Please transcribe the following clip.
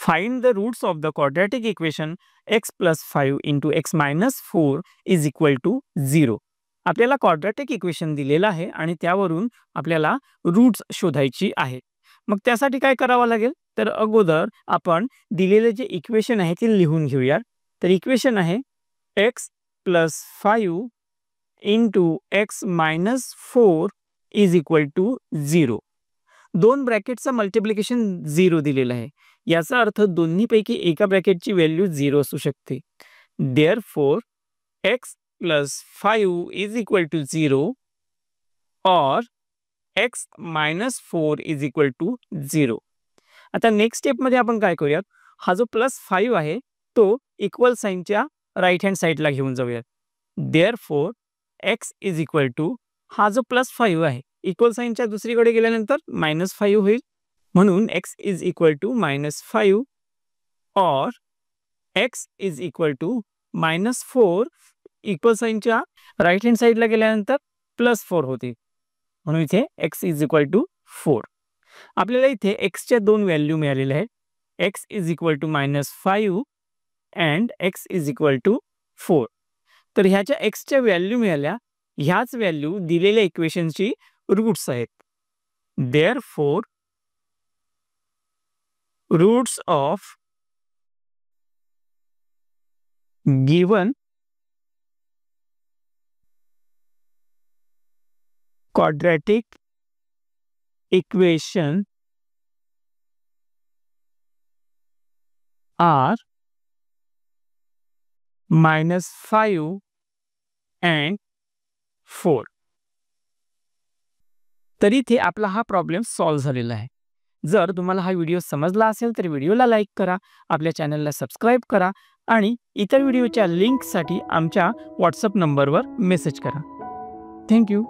Find the roots of the quadratic equation x + 5 × x - 4 = 0. आपल्याला quadratic equation दिलेलं आहे आणि त्यावरून आपल्याला रूट्स शोधायची आहेत. मग त्यासाठी काय करावं लागेल, तर अगोदर आपण दिलेले जे इक्वेशन आहे ते लिहून घेऊया. तर इक्वेशन आहे x + 5 × x - 4 = 0. दोन ब्रॅकेटचं मल्टिप्लिकेशन 0 दिलेलं आहे. याचा अर्थ दोन्हीपैकी एका ब्रॅकेटची व्हॅल्यू 0 असू शकते. देअरफॉर x + 5 = 0 और x - 4 = 0. आता नेक्स्ट स्टेपमध्ये आपण काय करूयात, हा जो +5 आहे तो इक्वल साइनच्या राईट हँड साईडला घेऊन जाऊयात. देअरफॉर x = हा जो +5 आहे इक्वल साइनच्या दुसरीकडे गेल्यानंतर -5 होईल. म्हणून x = -5 और x = -4 इक्वल साइनच्या राईट हँड साईडला गेल्यानंतर +4 होते. म्हणून इथे x = 4. आपल्याला इथे x च्या दोन व्हॅल्यू मिळालेल्या आहेत. x = -5 and x = 4. तर ह्याच्या x च्या व्हॅल्यू मिळाल्या, ह्याच व्हॅल्यू दिलेल्या इक्वेशनची रूट्स आहेत. Therefore roots of given quadratic equation are -5 and 4. तर इथे आपला हा प्रॉब्लेम सॉल्व्ह झालेला आहे. जर तुम्हाला हा व्हिडिओ समजला असेल तर व्हिडिओला लाईक करा, आपल्या चॅनलला सबस्क्राईब करा आणि इतर व्हिडिओच्या लिंकसाठी आमच्या व्हॉट्सअप नंबरवर मेसेज करा. Thank you.